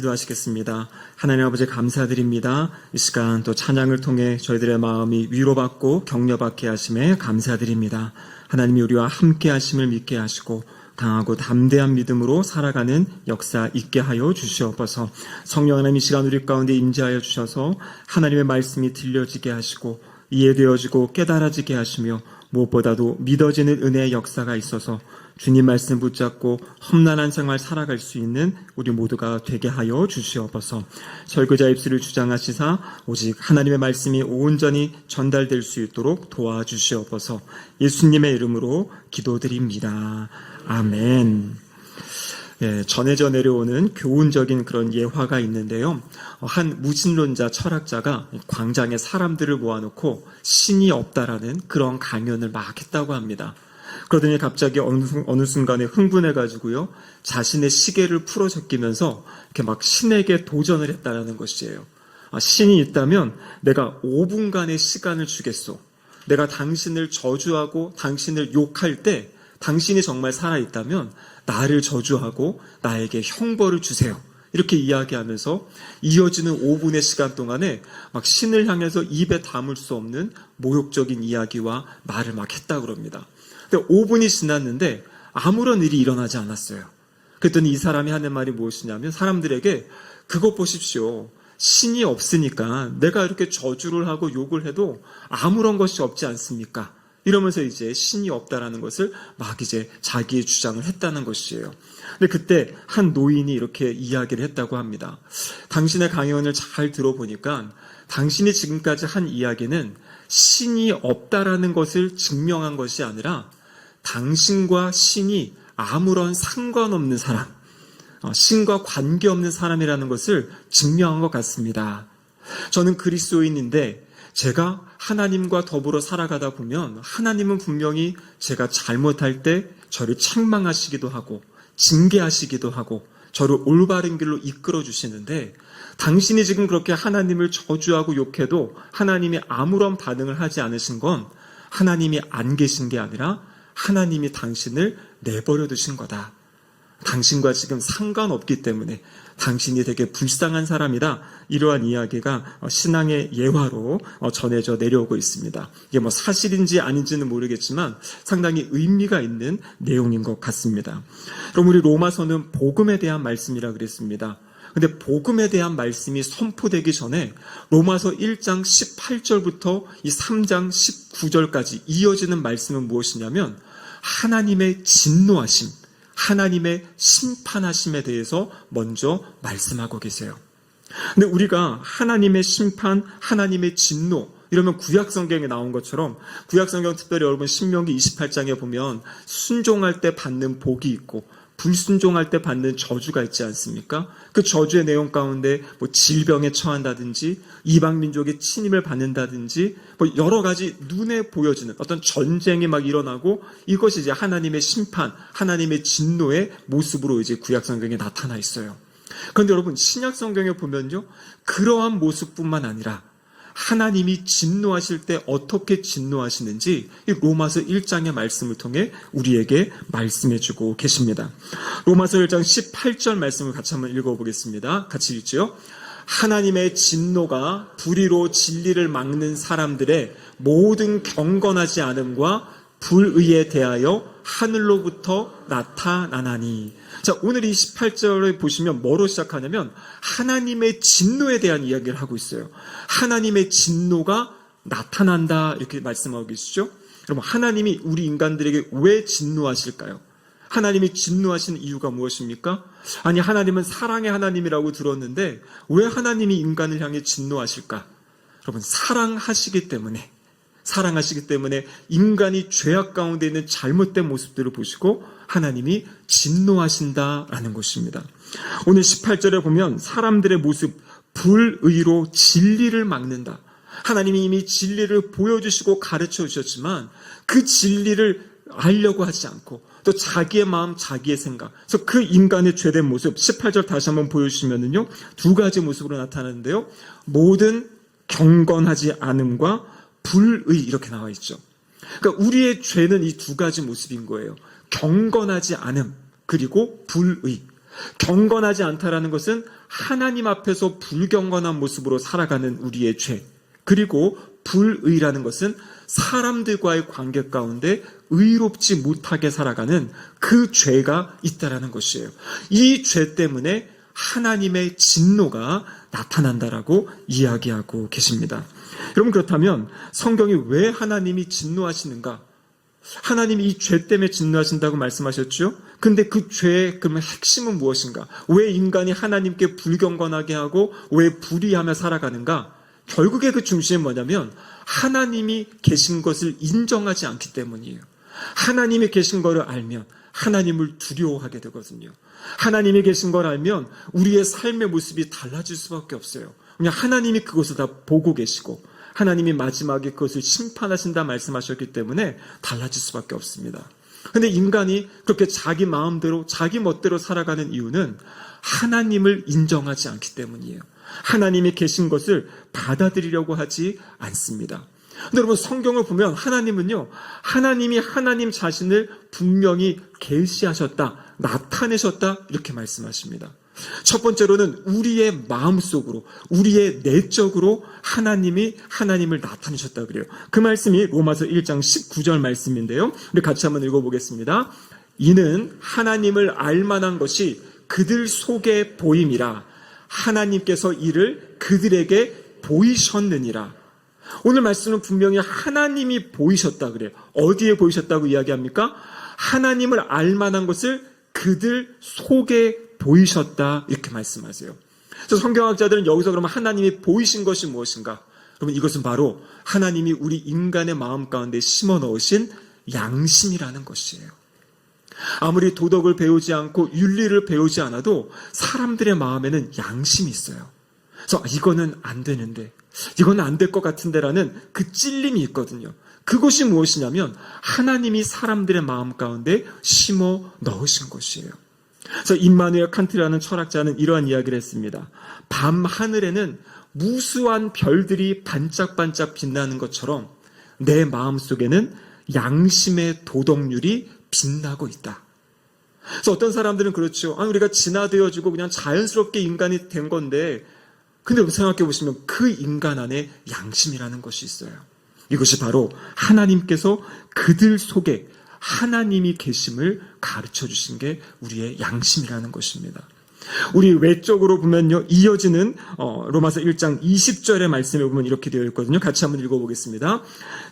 기도하시겠습니다. 하나님 아버지 감사드립니다. 이 시간 또 찬양을 통해 저희들의 마음이 위로받고 격려받게 하심에 감사드립니다. 하나님이 우리와 함께 하심을 믿게 하시고 강하고 담대한 믿음으로 살아가는 역사 있게 하여 주시옵소서. 성령 하나님 이 시간 우리 가운데 임재하여 주셔서 하나님의 말씀이 들려지게 하시고 이해되어지고 깨달아지게 하시며 무엇보다도 믿어지는 은혜의 역사가 있어서 주님 말씀 붙잡고 험난한 생활 살아갈 수 있는 우리 모두가 되게 하여 주시옵소서. 설교자 입술을 주장하시사 오직 하나님의 말씀이 온전히 전달될 수 있도록 도와주시옵소서. 예수님의 이름으로 기도드립니다. 아멘. 전해져 내려오는 교훈적인 그런 예화가 있는데요. 한 무신론자 철학자가 광장에 사람들을 모아놓고 신이 없다라는 그런 강연을 막 했다고 합니다. 그러더니 갑자기 어느 순간에 흥분해가지고요, 자신의 시계를 풀어 제끼면서 이렇게 막 신에게 도전을 했다라는 것이에요. 신이 있다면 내가 5분간의 시간을 주겠소. 내가 당신을 저주하고 당신을 욕할 때 당신이 정말 살아있다면 나를 저주하고 나에게 형벌을 주세요. 이렇게 이야기하면서 이어지는 5분의 시간 동안에 막 신을 향해서 입에 담을 수 없는 모욕적인 이야기와 말을 막 했다고 합니다. 근데 5분이 지났는데 아무런 일이 일어나지 않았어요. 그랬더니 이 사람이 하는 말이 무엇이냐면 사람들에게 그것 보십시오. 신이 없으니까 내가 이렇게 저주를 하고 욕을 해도 아무런 것이 없지 않습니까? 이러면서 이제 신이 없다라는 것을 막 이제 자기의 주장을 했다는 것이에요. 근데 그때 한 노인이 이렇게 이야기를 했다고 합니다. 당신의 강연을 잘 들어보니까 당신이 지금까지 한 이야기는 신이 없다라는 것을 증명한 것이 아니라 당신과 신이 아무런 상관없는 사람, 신과 관계없는 사람이라는 것을 증명한 것 같습니다. 저는 그리스도인인데 제가 하나님과 더불어 살아가다 보면 하나님은 분명히 제가 잘못할 때 저를 책망하시기도 하고 징계하시기도 하고 저를 올바른 길로 이끌어 주시는데 당신이 지금 그렇게 하나님을 저주하고 욕해도 하나님이 아무런 반응을 하지 않으신 건 하나님이 안 계신 게 아니라 하나님이 당신을 내버려 두신 거다. 당신과 지금 상관없기 때문에 당신이 되게 불쌍한 사람이다. 이러한 이야기가 신앙의 예화로 전해져 내려오고 있습니다. 이게 뭐 사실인지 아닌지는 모르겠지만 상당히 의미가 있는 내용인 것 같습니다. 그럼 우리 로마서는 복음에 대한 말씀이라 그랬습니다. 근데 복음에 대한 말씀이 선포되기 전에 로마서 1장 18절부터 이 3장 19절까지 이어지는 말씀은 무엇이냐면 하나님의 진노하심, 하나님의 심판하심에 대해서 먼저 말씀하고 계세요. 근데 우리가 하나님의 심판, 하나님의 진노 이러면 구약성경에 나온 것처럼 구약성경 특별히 여러분 신명기 28장에 보면 순종할 때 받는 복이 있고 불순종할 때 받는 저주가 있지 않습니까? 그 저주의 내용 가운데 뭐 질병에 처한다든지 이방 민족의 침입을 받는다든지 뭐 여러 가지 눈에 보여지는 어떤 전쟁이 막 일어나고 이것이 이제 하나님의 심판, 하나님의 진노의 모습으로 이제 구약 성경에 나타나 있어요. 그런데 여러분 신약 성경에 보면요, 그러한 모습뿐만 아니라 하나님이 진노하실 때 어떻게 진노하시는지 이 로마서 1장의 말씀을 통해 우리에게 말씀해주고 계십니다. 로마서 1장 18절 말씀을 같이 한번 읽어보겠습니다. 같이 읽죠. 하나님의 진노가 불의로 진리를 막는 사람들의 모든 경건하지 않음과 불의에 대하여 하늘로부터 나타나나니. 자, 오늘 이 18절을 보시면 뭐로 시작하냐면 하나님의 진노에 대한 이야기를 하고 있어요. 하나님의 진노가 나타난다 이렇게 말씀하고 계시죠. 여러분 하나님이 우리 인간들에게 왜 진노하실까요? 하나님이 진노하시는 이유가 무엇입니까? 아니 하나님은 사랑의 하나님이라고 들었는데 왜 하나님이 인간을 향해 진노하실까? 여러분 사랑하시기 때문에 인간이 죄악 가운데 있는 잘못된 모습들을 보시고 하나님이 진노하신다라는 것입니다. 오늘 18절에 보면 사람들의 모습, 불의로 진리를 막는다. 하나님이 이미 진리를 보여주시고 가르쳐 주셨지만 그 진리를 알려고 하지 않고 또 자기의 마음, 자기의 생각. 그래서 그 인간의 죄된 모습, 18절 다시 한번 보여주시면은요, 두 가지 모습으로 나타나는데요. 모든 경건하지 않음과 불의 이렇게 나와 있죠. 그러니까 우리의 죄는 이 두 가지 모습인 거예요. 경건하지 않음 그리고 불의. 경건하지 않다라는 것은 하나님 앞에서 불경건한 모습으로 살아가는 우리의 죄. 그리고 불의라는 것은 사람들과의 관계 가운데 의롭지 못하게 살아가는 그 죄가 있다라는 것이에요. 이 죄 때문에 하나님의 진노가 나타난다라고 이야기하고 계십니다. 여러분, 그렇다면 성경이 왜 하나님이 진노하시는가? 하나님이 이 죄 때문에 진노하신다고 말씀하셨죠? 근데 그 죄의 그러면 핵심은 무엇인가? 왜 인간이 하나님께 불경건하게 하고 왜 불의하며 살아가는가? 결국에 그 중심은 뭐냐면 하나님이 계신 것을 인정하지 않기 때문이에요. 하나님이 계신 것을 알면 하나님을 두려워하게 되거든요. 하나님이 계신 걸 알면 우리의 삶의 모습이 달라질 수밖에 없어요. 그냥 하나님이 그것을 다 보고 계시고 하나님이 마지막에 그것을 심판하신다 말씀하셨기 때문에 달라질 수밖에 없습니다. 그런데 인간이 그렇게 자기 마음대로 자기 멋대로 살아가는 이유는 하나님을 인정하지 않기 때문이에요. 하나님이 계신 것을 받아들이려고 하지 않습니다. 근데 여러분, 성경을 보면 하나님은요, 하나님이 하나님 자신을 분명히 계시하셨다, 나타내셨다 이렇게 말씀하십니다. 첫 번째로는 우리의 마음속으로, 우리의 내적으로 하나님이 하나님을 나타내셨다 그래요. 그 말씀이 로마서 1장 19절 말씀인데요. 우리 같이 한번 읽어보겠습니다. 이는 하나님을 알만한 것이 그들 속에 보임이라 하나님께서 이를 그들에게 보이셨느니라. 오늘 말씀은 분명히 하나님이 보이셨다 그래요. 어디에 보이셨다고 이야기합니까? 하나님을 알만한 것을 그들 속에 보이셨다 이렇게 말씀하세요. 그래서 성경학자들은 여기서 그러면 하나님이 보이신 것이 무엇인가? 그러면 이것은 바로 하나님이 우리 인간의 마음 가운데 심어 넣으신 양심이라는 것이에요. 아무리 도덕을 배우지 않고 윤리를 배우지 않아도 사람들의 마음에는 양심이 있어요. 그래서 이거는 안 되는데, 이건 안 될 것 같은데라는 그 찔림이 있거든요. 그것이 무엇이냐면 하나님이 사람들의 마음 가운데 심어 넣으신 것이에요. 그래서 임마누엘 칸트라는 철학자는 이러한 이야기를 했습니다. 밤 하늘에는 무수한 별들이 반짝반짝 빛나는 것처럼 내 마음 속에는 양심의 도덕률이 빛나고 있다. 그래서 어떤 사람들은 그렇죠. 우리가 진화되어지고 그냥 자연스럽게 인간이 된 건데, 근데 생각해 보시면 그 인간 안에 양심이라는 것이 있어요. 이것이 바로 하나님께서 그들 속에 하나님이 계심을 가르쳐 주신 게 우리의 양심이라는 것입니다. 우리 외적으로 보면요, 이어지는 로마서 1장 20절의 말씀에 보면 이렇게 되어 있거든요. 같이 한번 읽어보겠습니다.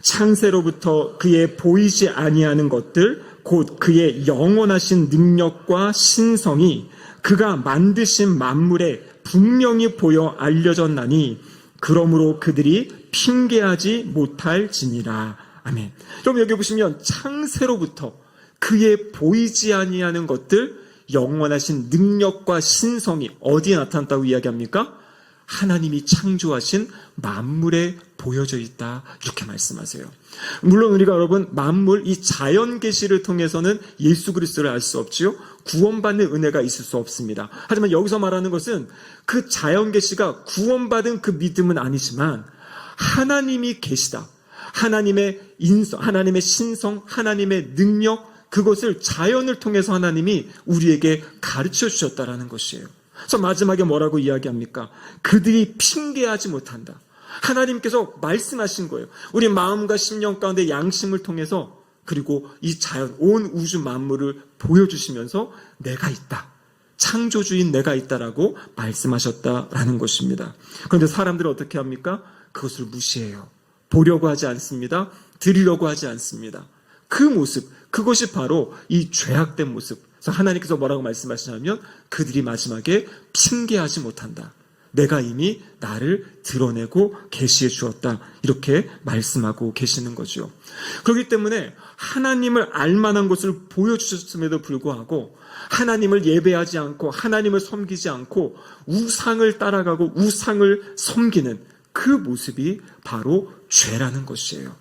창세로부터 그의 보이지 아니하는 것들 곧 그의 영원하신 능력과 신성이 그가 만드신 만물에 분명히 보여 알려졌나니 그러므로 그들이 핑계하지 못할지니라. 아멘. 그럼 여기 보시면 창세로부터 그의 보이지 아니하는 것들, 영원하신 능력과 신성이 어디에 나타났다고 이야기합니까? 하나님이 창조하신 만물에 보여져 있다 이렇게 말씀하세요. 물론 우리가 여러분 만물, 이 자연 계시를 통해서는 예수 그리스도를 알 수 없지요. 구원받는 은혜가 있을 수 없습니다. 하지만 여기서 말하는 것은 그 자연 계시가 구원받은 그 믿음은 아니지만 하나님이 계시다, 하나님의 인성, 하나님의 신성, 하나님의 능력, 그것을 자연을 통해서 하나님이 우리에게 가르쳐 주셨다라는 것이에요. 그래서 마지막에 뭐라고 이야기합니까? 그들이 핑계하지 못한다. 하나님께서 말씀하신 거예요. 우리 마음과 심령 가운데 양심을 통해서, 그리고 이 자연, 온 우주 만물을 보여주시면서 내가 있다, 창조주인 내가 있다라고 말씀하셨다라는 것입니다. 그런데 사람들은 어떻게 합니까? 그것을 무시해요. 보려고 하지 않습니다. 드리려고 하지 않습니다. 그 모습, 그것이 바로 이 죄악된 모습. 그래서 하나님께서 뭐라고 말씀하시냐면 그들이 마지막에 핑계하지 못한다. 내가 이미 나를 드러내고 계시해 주었다. 이렇게 말씀하고 계시는 거죠. 그렇기 때문에 하나님을 알만한 것을 보여주셨음에도 불구하고 하나님을 예배하지 않고 하나님을 섬기지 않고 우상을 따라가고 우상을 섬기는 그 모습이 바로 죄라는 것이에요.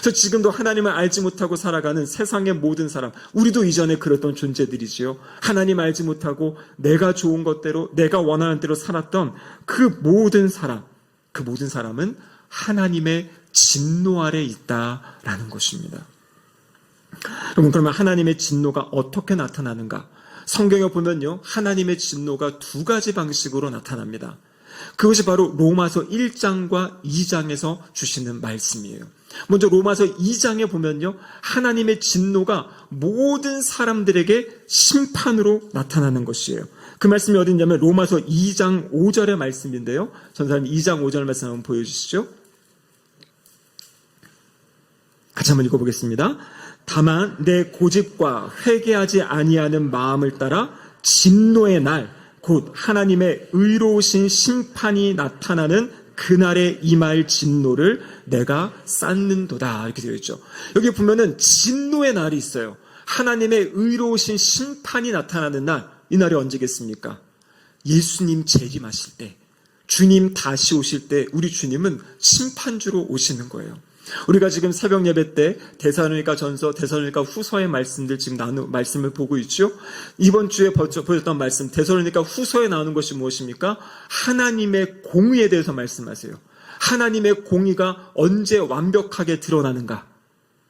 그래서 지금도 하나님을 알지 못하고 살아가는 세상의 모든 사람, 우리도 이전에 그랬던 존재들이지요. 하나님 알지 못하고 내가 좋은 것대로, 내가 원하는 대로 살았던 그 모든 사람은 하나님의 진노 아래 있다라는 것입니다. 여러분, 그러면 하나님의 진노가 어떻게 나타나는가? 성경에 보면요, 하나님의 진노가 두 가지 방식으로 나타납니다. 그것이 바로 로마서 1장과 2장에서 주시는 말씀이에요. 먼저 로마서 2장에 보면요, 하나님의 진노가 모든 사람들에게 심판으로 나타나는 것이에요. 그 말씀이 어딨냐면 로마서 2장 5절의 말씀인데요. 전사님 2장 5절 말씀 한번 보여주시죠. 같이 한번 읽어보겠습니다. 다만 내 고집과 회개하지 아니하는 마음을 따라 진노의 날 곧 하나님의 의로우신 심판이 나타나는 그날에 임할 진노를 내가 쌓는도다, 이렇게 되어 있죠. 여기 보면은 진노의 날이 있어요. 하나님의 의로우신 심판이 나타나는 날, 이 날이 언제겠습니까? 예수님 재림하실 때, 주님 다시 오실 때 우리 주님은 심판주로 오시는 거예요. 우리가 지금 새벽 예배 때 데살로니가 전서, 데살로니가 후서의 말씀들 지금 말씀을 보고 있죠. 이번 주에 보셨던 말씀, 데살로니가 후서에 나오는 것이 무엇입니까? 하나님의 공의에 대해서 말씀하세요. 하나님의 공의가 언제 완벽하게 드러나는가?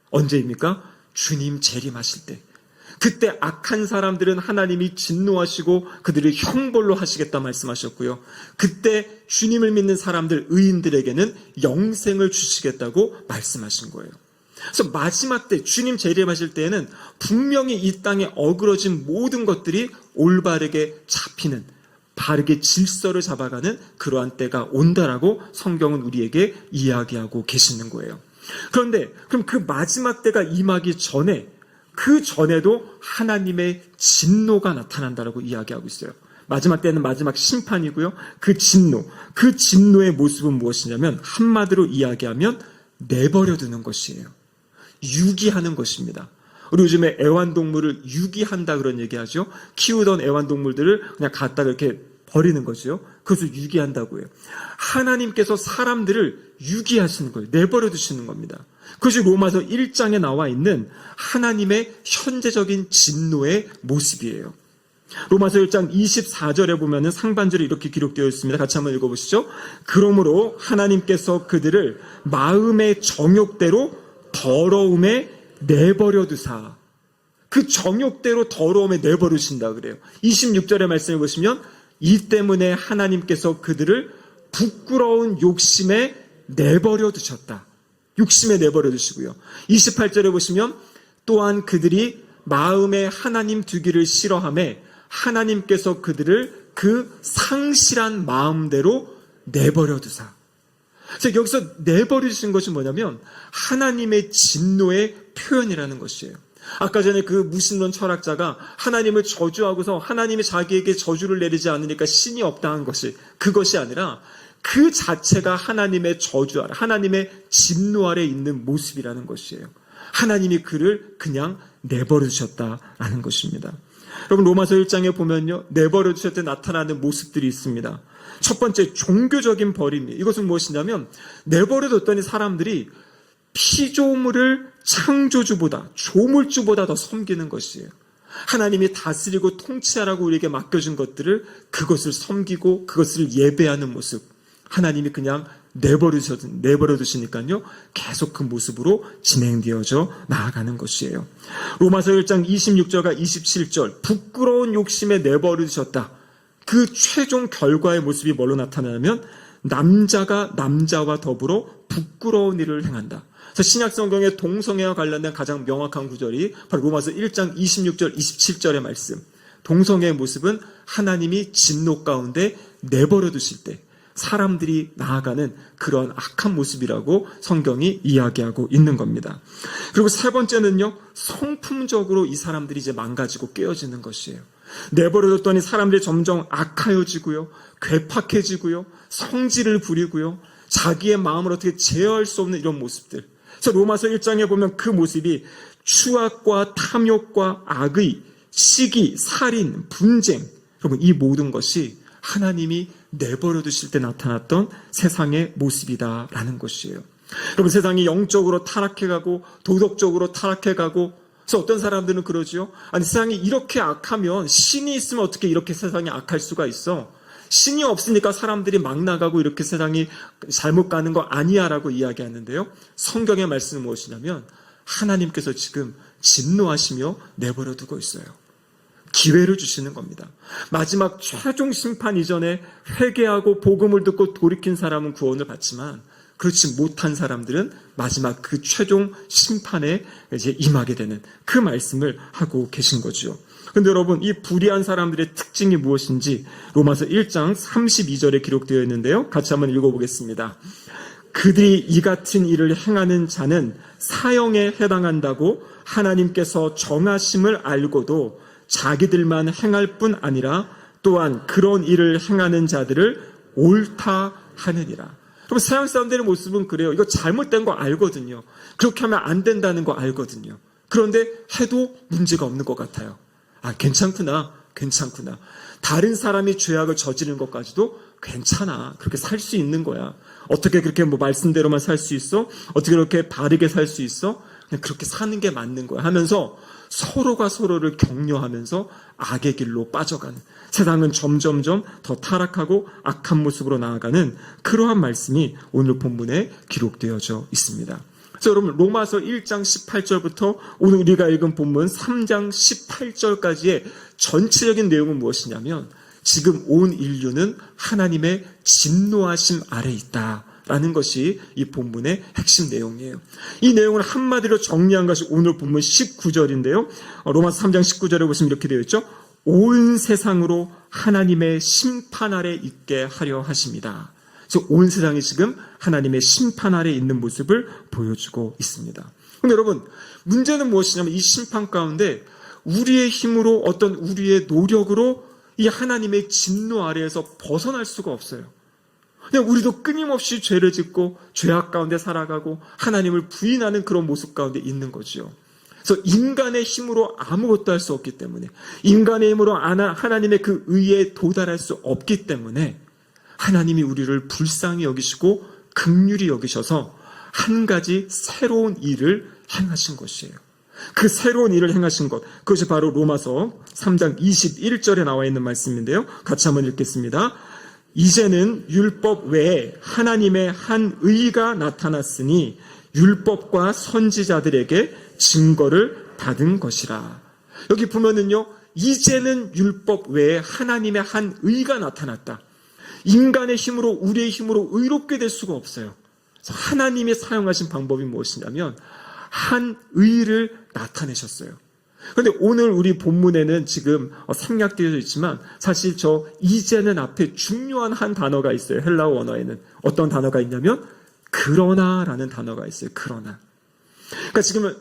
언제입니까? 주님 재림하실 때. 그때 악한 사람들은 하나님이 진노하시고 그들을 형벌로 하시겠다 말씀하셨고요. 그때 주님을 믿는 사람들, 의인들에게는 영생을 주시겠다고 말씀하신 거예요. 그래서 마지막 때, 주님 재림하실 때에는 분명히 이 땅에 어그러진 모든 것들이 올바르게 잡히는, 바르게 질서를 잡아가는 그러한 때가 온다라고 성경은 우리에게 이야기하고 계시는 거예요. 그런데 그럼 그 마지막 때가 임하기 전에, 그 전에도 하나님의 진노가 나타난다라고 이야기하고 있어요. 마지막 때는 마지막 심판이고요. 그 진노의 모습은 무엇이냐면 한마디로 이야기하면 내버려두는 것이에요. 유기하는 것입니다. 우리 요즘에 애완동물을 유기한다 그런 얘기하죠. 키우던 애완동물들을 그냥 갖다가 이렇게 버리는 거죠. 그것을 유기한다고 해요. 하나님께서 사람들을 유기하시는 거예요. 내버려 두시는 겁니다. 그것이 로마서 1장에 나와 있는 하나님의 현재적인 진노의 모습이에요. 로마서 1장 24절에 보면은 상반절에 이렇게 기록되어 있습니다. 같이 한번 읽어보시죠. 그러므로 하나님께서 그들을 마음의 정욕대로 더러움에 내버려 두사. 그 정욕대로 더러움에 내버려 두신다 그래요. 26절의 말씀을 보시면 이 때문에 하나님께서 그들을 부끄러운 욕심에 내버려 두셨다. 욕심에 내버려 두시고요. 28절에 보시면 또한 그들이 마음에 하나님 두기를 싫어하며 하나님께서 그들을 그 상실한 마음대로 내버려 두사. 그래서 여기서 내버려 두신 것이 뭐냐면 하나님의 진노의 표현이라는 것이에요. 아까 전에 그 무신론 철학자가 하나님을 저주하고서 하나님이 자기에게 저주를 내리지 않으니까 신이 없다 한 것이, 그것이 아니라 그 자체가 하나님의 저주 아래, 하나님의 진노 아래 있는 모습이라는 것이에요. 하나님이 그를 그냥 내버려 두셨다라는 것입니다. 여러분, 로마서 1장에 보면요, 내버려 두실 때 나타나는 모습들이 있습니다. 첫 번째, 종교적인 버림이에요. 이것은 무엇이냐면 내버려 뒀더니 사람들이 피조물을 창조주보다, 조물주보다 더 섬기는 것이에요. 하나님이 다스리고 통치하라고 우리에게 맡겨준 것들을, 그것을 섬기고 그것을 예배하는 모습, 하나님이 그냥 내버려 두시니까요, 계속 그 모습으로 진행되어져 나아가는 것이에요. 로마서 1장 26절과 27절, 부끄러운 욕심에 내버려 두셨다. 그 최종 결과의 모습이 뭘로 나타나냐면 남자가 남자와 더불어 부끄러운 일을 행한다. 그래서 신약 성경의 동성애와 관련된 가장 명확한 구절이 바로 로마서 1장 26절, 27절의 말씀. 동성애의 모습은 하나님이 진노 가운데 내버려 두실 때 사람들이 나아가는 그런 악한 모습이라고 성경이 이야기하고 있는 겁니다. 그리고 세 번째는요, 성품적으로 이 사람들이 이제 망가지고 깨어지는 것이에요. 내버려뒀더니 사람들이 점점 악하여지고요, 괴팍해지고요, 성질을 부리고요, 자기의 마음을 어떻게 제어할 수 없는 이런 모습들. 그래서 로마서 1장에 보면 그 모습이 추악과 탐욕과 악의, 시기, 살인, 분쟁, 여러분, 이 모든 것이 하나님이 내버려 두실 때 나타났던 세상의 모습이다라는 것이에요. 여러분, 세상이 영적으로 타락해가고 도덕적으로 타락해가고, 그래서 어떤 사람들은 그러죠. 아니, 세상이 이렇게 악하면 신이 있으면 어떻게 이렇게 세상이 악할 수가 있어? 신이 없으니까 사람들이 막 나가고 이렇게 세상이 잘못 가는 거 아니야 라고 이야기하는데요. 성경의 말씀은 무엇이냐면 하나님께서 지금 진노하시며 내버려 두고 있어요. 기회를 주시는 겁니다. 마지막 최종 심판 이전에 회개하고 복음을 듣고 돌이킨 사람은 구원을 받지만 그렇지 못한 사람들은 마지막 그 최종 심판에 이제 임하게 되는 그 말씀을 하고 계신 거죠. 그런데 여러분, 이 불의한 사람들의 특징이 무엇인지 로마서 1장 32절에 기록되어 있는데요. 같이 한번 읽어보겠습니다. 그들이 이 같은 일을 행하는 자는 사형에 해당한다고 하나님께서 정하심을 알고도 자기들만 행할 뿐 아니라 또한 그런 일을 행하는 자들을 옳다 하느니라. 그럼 서양 사람들의 모습은 그래요. 이거 잘못된 거 알거든요. 그렇게 하면 안 된다는 거 알거든요. 그런데 해도 문제가 없는 것 같아요. 아, 괜찮구나. 다른 사람이 죄악을 저지른 것까지도 괜찮아. 그렇게 살 수 있는 거야. 어떻게 그렇게 말씀대로만 살 수 있어? 어떻게 그렇게 바르게 살 수 있어? 그냥 그렇게 사는 게 맞는 거야 하면서 서로가 서로를 격려하면서 악의 길로 빠져가는, 세상은 점점점 더 타락하고 악한 모습으로 나아가는 그러한 말씀이 오늘 본문에 기록되어져 있습니다. 그래서 여러분, 로마서 1장 18절부터 오늘 우리가 읽은 본문 3장 18절까지의 전체적인 내용은 무엇이냐면 지금 온 인류는 하나님의 진노하심 아래 있다라는 것이 이 본문의 핵심 내용이에요. 이 내용을 한마디로 정리한 것이 오늘 본문 19절인데요. 로마서 3장 19절에 보시면 이렇게 되어 있죠. 온 세상으로 하나님의 심판 아래 있게 하려 하십니다. 그래서 온 세상이 지금 하나님의 심판 아래 있는 모습을 보여주고 있습니다. 그런데 여러분, 문제는 무엇이냐면 이 심판 가운데 우리의 힘으로, 어떤 우리의 노력으로 이 하나님의 진노 아래에서 벗어날 수가 없어요. 그냥 우리도 끊임없이 죄를 짓고 죄악 가운데 살아가고 하나님을 부인하는 그런 모습 가운데 있는 거죠. 그래서 인간의 힘으로 아무것도 할 수 없기 때문에, 인간의 힘으로 하나님의 그 의에 도달할 수 없기 때문에 하나님이 우리를 불쌍히 여기시고 긍휼히 여기셔서 한 가지 새로운 일을 행하신 것이에요. 그 새로운 일을 행하신 것, 그것이 바로 로마서 3장 21절에 나와 있는 말씀인데요. 같이 한번 읽겠습니다. 이제는 율법 외에 하나님의 한 의가 나타났으니 율법과 선지자들에게 증거를 받은 것이라. 여기 보면은요, 이제는 율법 외에 하나님의 한 의가 나타났다. 인간의 힘으로, 우리의 힘으로 의롭게 될 수가 없어요. 그래서 하나님이 사용하신 방법이 무엇이냐면 한 의를 나타내셨어요. 그런데 오늘 우리 본문에는 지금 생략되어 있지만 사실 저 이제는 앞에 중요한 한 단어가 있어요. 헬라어 원어에는 어떤 단어가 있냐면 그러나라는 단어가 있어요. 그러나. 그러니까 지금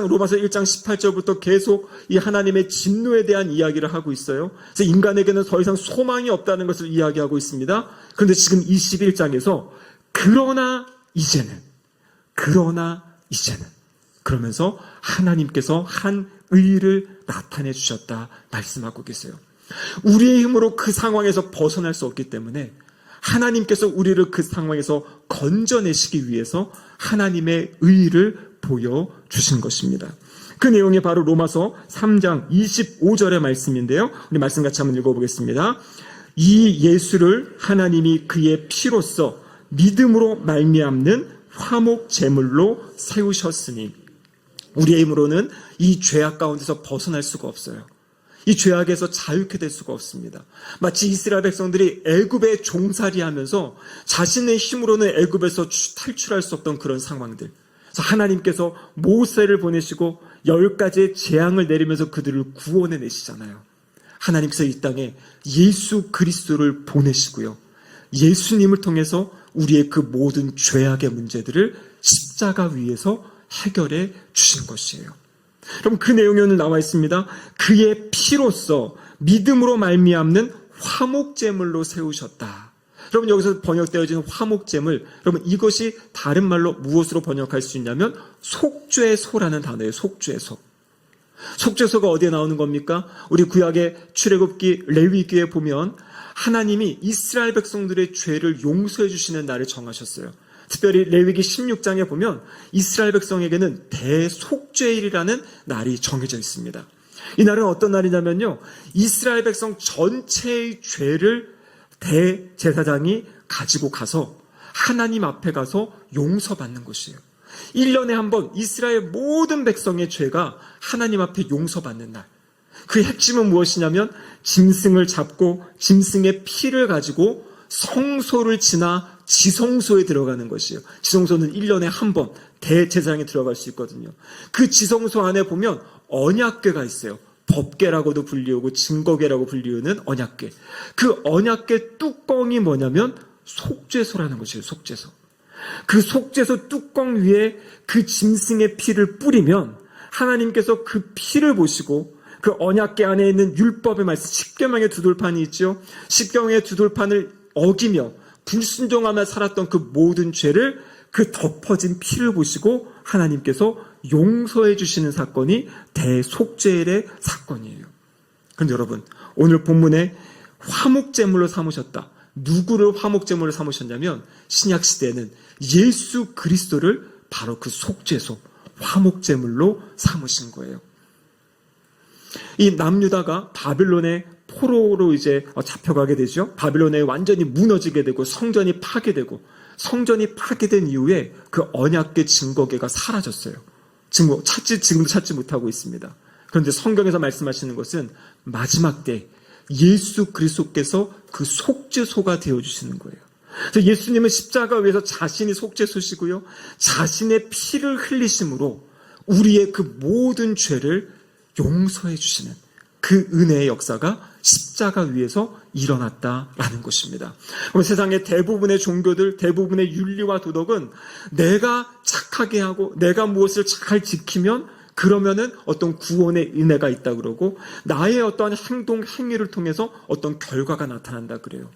로마서 1장 18절부터 계속 이 하나님의 진노에 대한 이야기를 하고 있어요. 그래서 인간에게는 더 이상 소망이 없다는 것을 이야기하고 있습니다. 그런데 지금 21장에서 그러나 이제는 그러면서 하나님께서 한 의를 나타내 주셨다 말씀하고 계세요. 우리의 힘으로 그 상황에서 벗어날 수 없기 때문에 하나님께서 우리를 그 상황에서 건져내시기 위해서 하나님의 의를 보여주신 것입니다. 그 내용이 바로 로마서 3장 25절의 말씀인데요. 우리 말씀 같이 한번 읽어보겠습니다. 이 예수를 하나님이 그의 피로써 믿음으로 말미암는 화목 제물로 세우셨으니 우리의 힘으로는 이 죄악 가운데서 벗어날 수가 없어요. 이 죄악에서 자유케 될 수가 없습니다. 마치 이스라엘 백성들이 애굽에 종살이하면서 자신의 힘으로는 애굽에서 탈출할 수 없던 그런 상황들. 그래서 하나님께서 모세를 보내시고 10가지의 재앙을 내리면서 그들을 구원해 내시잖아요. 하나님께서 이 땅에 예수 그리스도를 보내시고요. 예수님을 통해서 우리의 그 모든 죄악의 문제들을 십자가 위에서 해결해 주신 것이에요. 그럼 그 내용이 오늘 나와 있습니다. 그의 피로써 믿음으로 말미암는 화목제물로 세우셨다. 여러분, 여기서 번역되어지는 화목제물, 여러분 이것이 다른 말로 무엇으로 번역할 수 있냐면 속죄소라는 단어예요. 속죄소. 속죄소가 어디에 나오는 겁니까? 우리 구약의 출애굽기 레위기에 보면 하나님이 이스라엘 백성들의 죄를 용서해 주시는 날을 정하셨어요. 특별히 레위기 16장에 보면 이스라엘 백성에게는 대속죄일이라는 날이 정해져 있습니다. 이 날은 어떤 날이냐면요, 이스라엘 백성 전체의 죄를 대제사장이 가지고 가서 하나님 앞에 가서 용서받는 것이에요. 1년에 한 번 이스라엘 모든 백성의 죄가 하나님 앞에 용서받는 날. 그 핵심은 무엇이냐면 짐승을 잡고 짐승의 피를 가지고 성소를 지나 지성소에 들어가는 것이에요. 지성소는 1년에 한 번 대제사장에 들어갈 수 있거든요. 그 지성소 안에 보면 언약궤가 있어요. 법궤라고도 불리우고 증거궤라고 불리우는 언약궤. 그 언약궤 뚜껑이 뭐냐면 속죄소라는 것이에요. 속죄소. 그 속죄소 뚜껑 위에 그 짐승의 피를 뿌리면 하나님께서 그 피를 보시고 그 언약궤 안에 있는 율법의 말씀, 십계명의 두 돌판이 있죠. 십계명의 두 돌판을 어기며 불순종하며 살았던 그 모든 죄를 그 덮어진 피를 보시고 하나님께서 용서해 주시는 사건이 대속죄일의 사건이에요. 그런데 여러분, 오늘 본문에 화목제물로 삼으셨다. 누구를 화목제물로 삼으셨냐면 신약시대에는 예수 그리스도를 바로 그 속죄소, 화목제물로 삼으신 거예요. 이 남유다가 바빌론의 포로로 이제 잡혀가게 되죠. 바빌론에 완전히 무너지게 되고 성전이 파괴되고, 성전이 파괴된 이후에 그 언약궤 증거궤가 사라졌어요. 지금도 찾지 못하고 있습니다. 그런데 성경에서 말씀하시는 것은 마지막 때 예수 그리스도께서 그 속죄소가 되어주시는 거예요. 그래서 예수님은 십자가 위에서 자신이 속죄소시고요, 자신의 피를 흘리심으로 우리의 그 모든 죄를 용서해 주시는 그 은혜의 역사가 십자가 위에서 일어났다라는 것입니다. 그럼 세상의 대부분의 종교들, 대부분의 윤리와 도덕은 내가 착하게 하고 내가 무엇을 잘 지키면 그러면은 어떤 구원의 은혜가 있다 그러고 나의 어떠한 행동, 행위를 통해서 어떤 결과가 나타난다 그래요.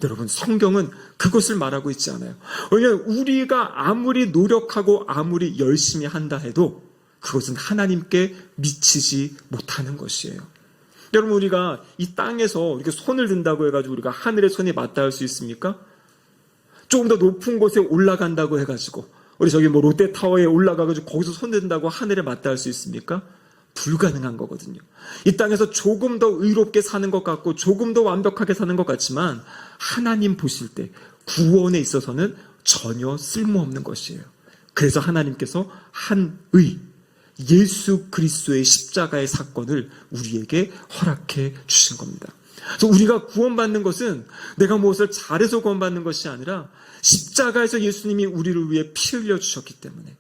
여러분, 성경은 그것을 말하고 있지 않아요. 왜냐하면 우리가 아무리 노력하고 아무리 열심히 한다 해도 그것은 하나님께 미치지 못하는 것이에요. 여러분, 우리가 이 땅에서 이렇게 손을 든다고 해가지고 우리가 하늘의 손이 맞닿을 수 있습니까? 조금 더 높은 곳에 올라간다고 해가지고 우리 저기 뭐 롯데타워에 올라가가지고 거기서 손 든다고 하늘에 맞닿을 수 있습니까? 불가능한 거거든요. 이 땅에서 조금 더 의롭게 사는 것 같고 조금 더 완벽하게 사는 것 같지만 하나님 보실 때 구원에 있어서는 전혀 쓸모없는 것이에요. 그래서 하나님께서 한 예수 그리스도의 십자가의 사건을 우리에게 허락해 주신 겁니다. 그래서 우리가 구원받는 것은 내가 무엇을 잘해서 구원받는 것이 아니라 십자가에서 예수님이 우리를 위해 피 흘려 주셨기 때문에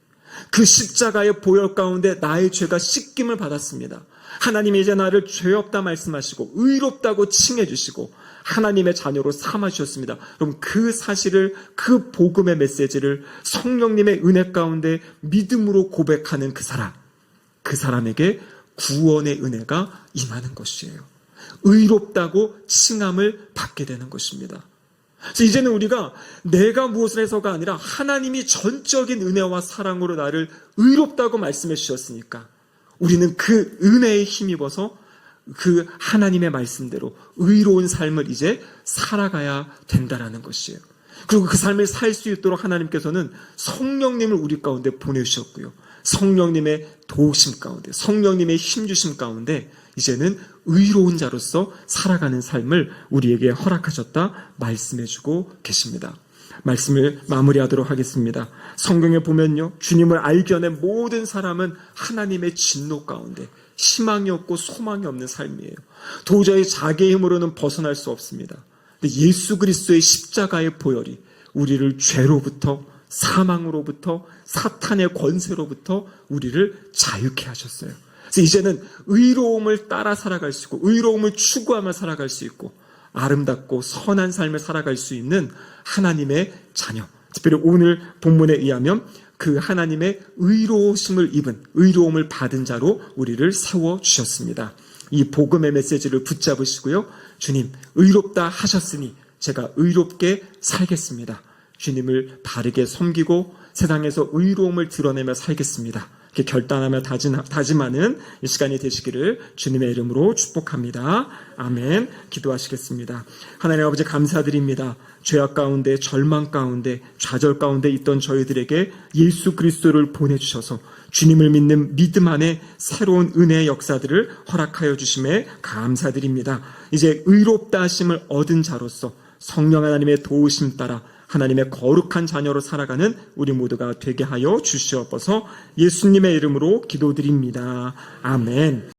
그 십자가의 보혈 가운데 나의 죄가 씻김을 받았습니다. 하나님이 이제 나를 죄 없다 말씀하시고 의롭다고 칭해 주시고 하나님의 자녀로 삼아 주셨습니다. 그럼 그 사실을, 그 복음의 메시지를 성령님의 은혜 가운데 믿음으로 고백하는 그 사람에게 구원의 은혜가 임하는 것이에요. 의롭다고 칭함을 받게 되는 것입니다. 그래서 이제는 우리가 내가 무엇을 해서가 아니라 하나님이 전적인 은혜와 사랑으로 나를 의롭다고 말씀해 주셨으니까 우리는 그 은혜에 힘입어서 그 하나님의 말씀대로 의로운 삶을 이제 살아가야 된다라는 것이에요. 그리고 그 삶을 살 수 있도록 하나님께서는 성령님을 우리 가운데 보내주셨고요. 성령님의 도우심 가운데, 성령님의 힘주심 가운데 이제는 의로운 자로서 살아가는 삶을 우리에게 허락하셨다 말씀해주고 계십니다. 말씀을 마무리하도록 하겠습니다. 성경에 보면요, 주님을 알기 전에 모든 사람은 하나님의 진노 가운데 희망이 없고 소망이 없는 삶이에요. 도저히 자기의 힘으로는 벗어날 수 없습니다. 근데 예수 그리스도의 십자가의 보혈이 우리를 죄로부터, 사망으로부터, 사탄의 권세로부터 우리를 자유케 하셨어요. 그래서 이제는 의로움을 따라 살아갈 수 있고 의로움을 추구하며 살아갈 수 있고 아름답고 선한 삶을 살아갈 수 있는 하나님의 자녀, 특별히 오늘 본문에 의하면 그 하나님의 의로우심을 입은, 의로움을 받은 자로 우리를 세워주셨습니다. 이 복음의 메시지를 붙잡으시고요, 주님 의롭다 하셨으니 제가 의롭게 살겠습니다. 주님을 바르게 섬기고 세상에서 의로움을 드러내며 살겠습니다. 이렇게 결단하며 다짐하는 이 시간이 되시기를 주님의 이름으로 축복합니다. 아멘. 기도하시겠습니다. 하나님 아버지, 감사드립니다. 죄악 가운데, 절망 가운데, 좌절 가운데 있던 저희들에게 예수 그리스도를 보내주셔서 주님을 믿는 믿음 안에 새로운 은혜의 역사들을 허락하여 주심에 감사드립니다. 이제 의롭다 하심을 얻은 자로서 성령 하나님의 도우심 따라 하나님의 거룩한 자녀로 살아가는 우리 모두가 되게 하여 주시옵소서. 예수님의 이름으로 기도드립니다. 아멘.